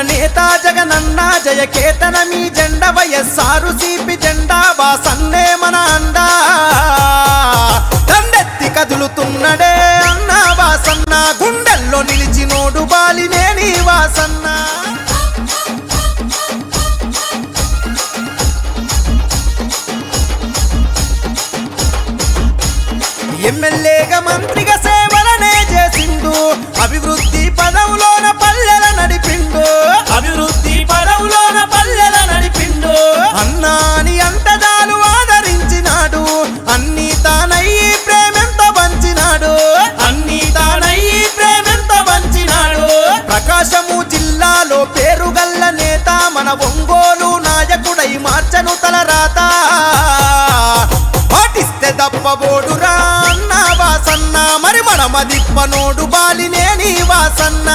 నేత జగనన్న జయకేతన మీ జెండ వైఎస్ఆర్ సిపి జెండా వాసన్నే మన అండా దండెత్తి కదులుతున్నడే అన్న వాసన్న గుండెల్లో నిలిచినోడు బాలినేని వాసన్న ఎమ్మెల్యేగా మంత్రిగా సేవలనే చేసిండు అభివృద్ధి పదవులోన పల్లెల నడిపిండు అభివృద్ధి పదవులోన పల్లెల నడిపిండు అన్నాని అంటదాలు ఆదరించినాడు అన్ని తానయ్యి ప్రేమెంత పంచినాడు అన్ని తానయ్యి ప్రేమెంత పంచినాడు ప్రకాశము జిల్లాలో పేరుగల్ల నేత మన ఒంగోలు నాయకుడై మార్చను తలరాత పాటిస్తే దప్పబోడురా అన్న వాసన్న మరి మనమదిప్పనోడు బాలినేని వాసన్న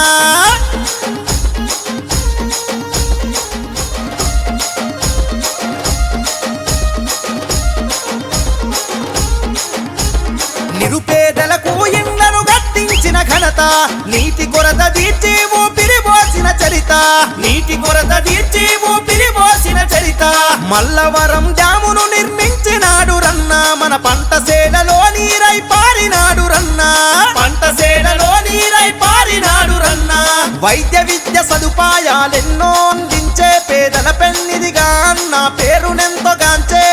నిరుపేదలకు ఇళ్లను కట్టించిన ఘనత నీటి కొరత తీర్చి ఊపిరి పోసిన చరిత నీటి కొరత తీర్చి ఊపిరి పోసిన చరిత మల్లవరం డ్యామును నిర్మించినాడు రన్న మన పంట సేలలో నీరై పారినాడు రన్న పంట సేలలో నీరై పారినాడు రన్న వైద్య విద్య సదుపాయాలెన్నో అందించే పేదల పెన్నిదిగా అన్న పేరునెంతోగాంచే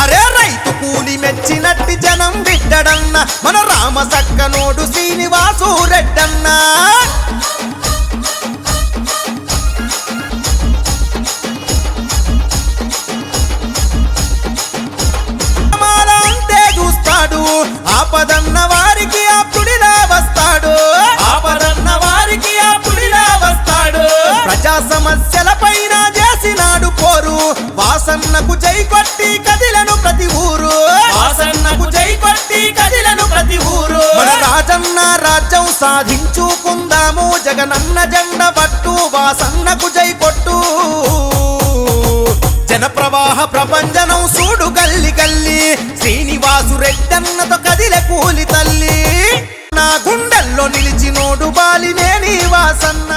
అరే రైతు కూలి మెచ్చినట్టి జనం బిడ్డడన్న మన రామ సక్కనోడు శ్రీనివాసు రెడ్డన్న అంతే చూస్తాడు ఆపదన్న వారికి ఆప్తుడిలా వస్తాడు ఆపదన్న వారికి ఆప్తుడిలా వస్తాడు ప్రజా సమస్యల పైన చేసినాడు పోరు వాసన్నకు జై కొట్టి కదిలను ప్రతి ఊరు వాసన్నకు జై కొట్టి కదిలను ప్రతి ఊరు మన రాజన్న రాజ్యం సాధించుకుందాము జగనన్న జెండ పట్టు వాసన్నకు జై కొట్టు జన ప్రవాహ ప్రపంచనం చూడు గల్లి గల్లి శ్రీనివాసు రెడ్డన్నతో కదిలే కూలి తల్లి నా గుండెల్లో నిలిచినోడు బాలినేని వాసన్న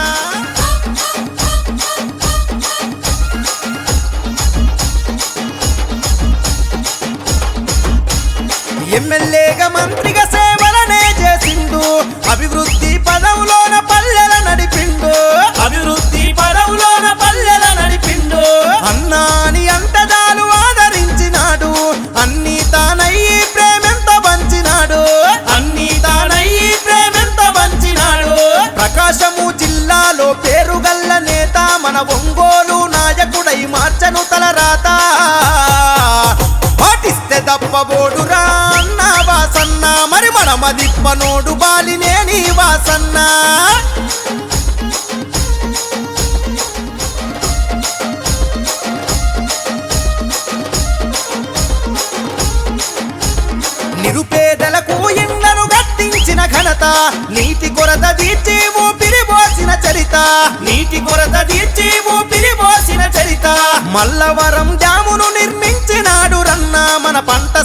ఎమ్మెల్యేగా మంత్రిగా సేవలనే చేసిండు అభివృద్ధి పదవులోన పల్లెల నడిపిండు అభివృద్ధి పదవులోన పల్లెల నడిపిండు అన్నాని అంటదాలు ఆదరించినాడు అన్ని తానయ్యి ప్రేమెంత పంచినాడు అన్ని తానయ్యి ప్రేమెంత పంచినాడు ప్రకాశము జిల్లాలో పేరుగల్ల నేత మన ఒంగోలు నాయకుడై మార్చను తలరాత పాటిస్తే దప్పబోడురా అన్న వాసన్న మరి మనమదిప్పనోడు బాలినేని వాసన్న నిరుపేదలకు ఇళ్లను కట్టించిన ఘనత నీటి కొరత తీర్చి ఊపిరి పోసిన చరిత నీటి కొరత తీర్చి ఊపిరి పోసిన చరిత మల్లవరం డ్యామును నిర్మించినాడు రన్న మన పంట